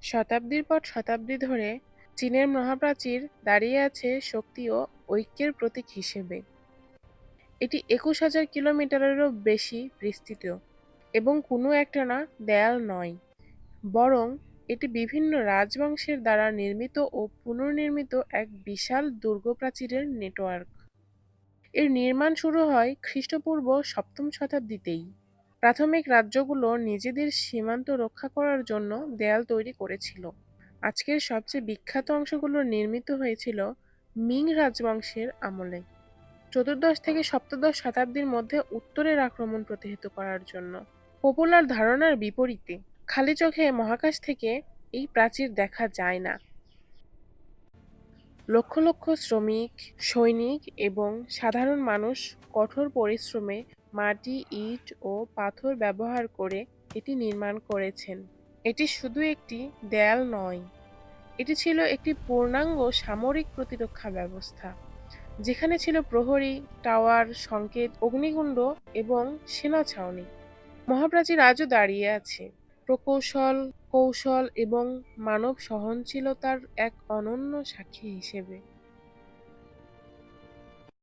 শতাব্দীর পর শতাব্দী ধরে চীনের মহাপ্রাচীর দাঁড়িয়ে আছে শক্তি ও ঐক্যের প্রতীক হিসেবে। এটি ২১,০০০ কিলোমিটারেরও বেশি বিস্তৃত এবং কোনো একটানা দেয়াল নয়, বরং এটি বিভিন্ন রাজবংশের দ্বারা নির্মিত ও পুনর্নির্মিত এক বিশাল দুর্গ প্রাচীরের নেটওয়ার্ক। এর নির্মাণ শুরু হয় খ্রিস্টপূর্ব সপ্তম শতাব্দীতেই। প্রাথমিক রাজ্যগুলো নিজেদের সীমান্ত রক্ষা করার জন্য দেয়াল তৈরি করেছিল। আজকের সবচেয়ে বিখ্যাত অংশগুলো নির্মিত হয়েছিল মিং রাজবংশের আমলে, চতুর্দশ থেকে সপ্তদশ শতাব্দীর মধ্যে উত্তরের আক্রমণ প্রতিহত করার জন্য। পপুলার ধারণার বিপরীতে খালি চোখে মহাকাশ থেকে এই প্রাচীর দেখা যায় না। লক্ষ লক্ষ শ্রমিক, সৈনিক এবং সাধারণ মানুষ কঠোর পরিশ্রমে মাটি, ইট ও পাথর ব্যবহার করে এটি নির্মাণ করেছেন। এটি শুধু একটি দেয়াল নয়, এটি ছিল একটি পূর্ণাঙ্গ সামরিক প্রতিরক্ষা ব্যবস্থা, যেখানে ছিল প্রহরী, টাওয়ার, সংকেত, অগ্নিকুণ্ড এবং সেনা ছাউনি। মহাপ্রাচীর আজও দাঁড়িয়ে আছে, প্রকৌশল, কৌশল এবং মানব সহনশীলতার এক অনন্য সাক্ষী হিসেবে।